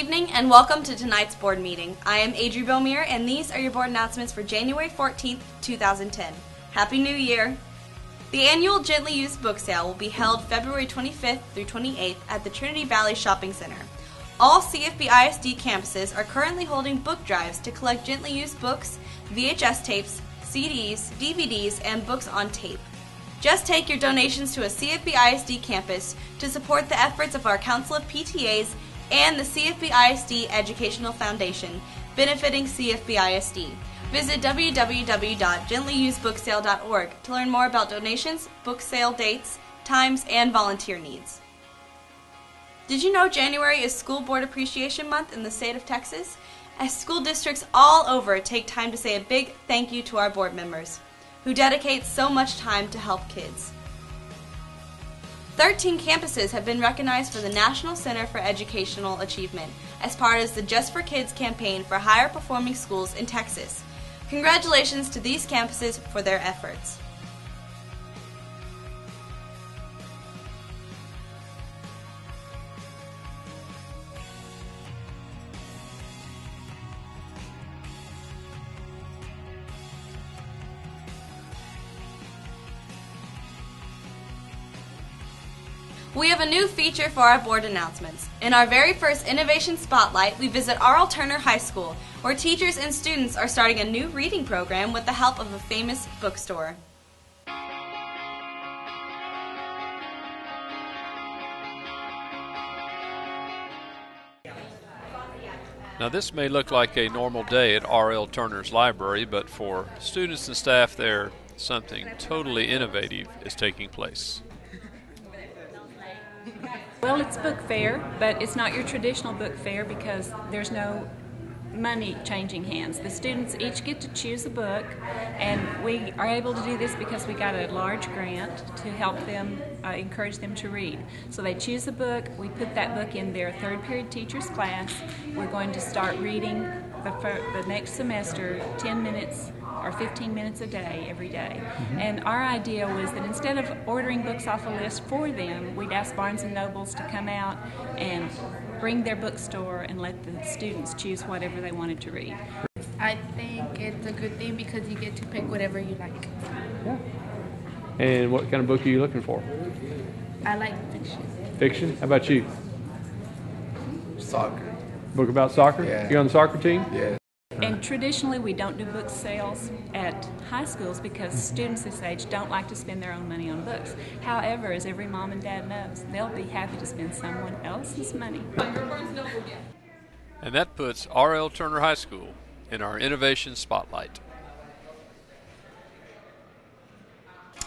evening and welcome to tonight's board meeting. I am Adri Beaumere and these are your board announcements for January 14th, 2010. Happy New Year! The annual Gently Used book sale will be held February 25th through 28th at the Trinity Valley Shopping Center. All CFB ISD campuses are currently holding book drives to collect gently used books, VHS tapes, CDs, DVDs, and books on tape. Just take your donations to a CFB ISD campus to support the efforts of our Council of PTAs and the CFB ISD Educational Foundation, benefiting CFB ISD. Visit www.gentlyyousedbooksale.org to learn more about donations, book sale dates, times, and volunteer needs. Did you know January is School Board Appreciation Month in the state of Texas? As school districts all over take time to say a big thank you to our board members, who dedicate so much time to help kids. 13 campuses have been recognized for the National Center for Educational Achievement as part of the Just for Kids campaign for higher performing schools in Texas. Congratulations to these campuses for their efforts. We have a new feature for our board announcements. In our very first Innovation Spotlight, we visit R.L. Turner High School, where teachers and students are starting a new reading program with the help of a famous bookstore. Now this may look like a normal day at R.L. Turner's library, but for students and staff there, something totally innovative is taking place. Well, it's book fair, but it's not your traditional book fair because there's no money changing hands. The students each get to choose a book, and we are able to do this because we got a large grant to help them, encourage them to read. So they choose a book, we put that book in their third period teacher's class. We're going to start reading the next semester 10 minutes or 15 minutes a day, every day. And our idea was that instead of ordering books off a list for them, we'd ask Barnes & Nobles to come out and bring their bookstore and let the students choose whatever they wanted to read. I think it's a good thing because you get to pick whatever you like. Yeah. And what kind of book are you looking for? I like fiction. Fiction? How about you? Soccer. Book about soccer? Yeah. You on the soccer team? Yeah. And traditionally we don't do book sales at high schools because students this age don't like to spend their own money on books. However, as every mom and dad knows, they'll be happy to spend someone else's money. And that puts R.L. Turner High School in our Innovation Spotlight.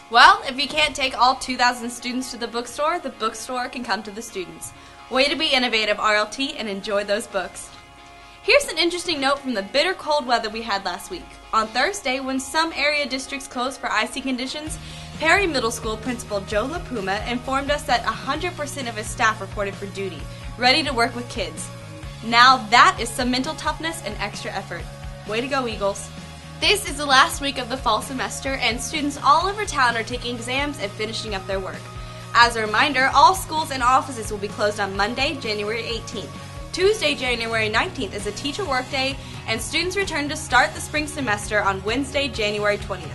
Well, if you can't take all 2,000 students to the bookstore can come to the students. Way to be innovative, RLT, and enjoy those books. Here's an interesting note from the bitter cold weather we had last week. On Thursday, when some area districts closed for icy conditions, Perry Middle School Principal Joe LaPuma informed us that 100% of his staff reported for duty, ready to work with kids. Now that is some mental toughness and extra effort. Way to go, Eagles. This is the last week of the fall semester, and students all over town are taking exams and finishing up their work. As a reminder, all schools and offices will be closed on Monday, January 18th. Tuesday, January 19th is a teacher workday, and students return to start the spring semester on Wednesday, January 20th.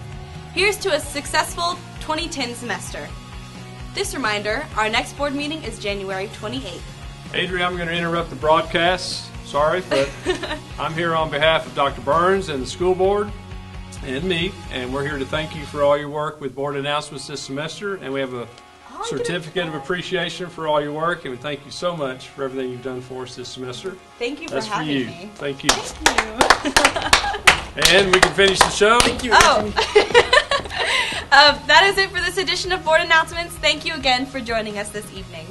Here's to a successful 2010 semester. This reminder, our next board meeting is January 28th. Adri, I'm going to interrupt the broadcast. Sorry, but I'm here on behalf of Dr. Burns and the school board and me, and we're here to thank you for all your work with board announcements this semester, and we have a certificate of appreciation for all your work, and we thank you so much for everything you've done for us this semester. Thank you for That's having for you. me. Thank you. Thank you. And we can finish the show. Thank you. Oh. That is it for this edition of Board Announcements. Thank you again for joining us this evening.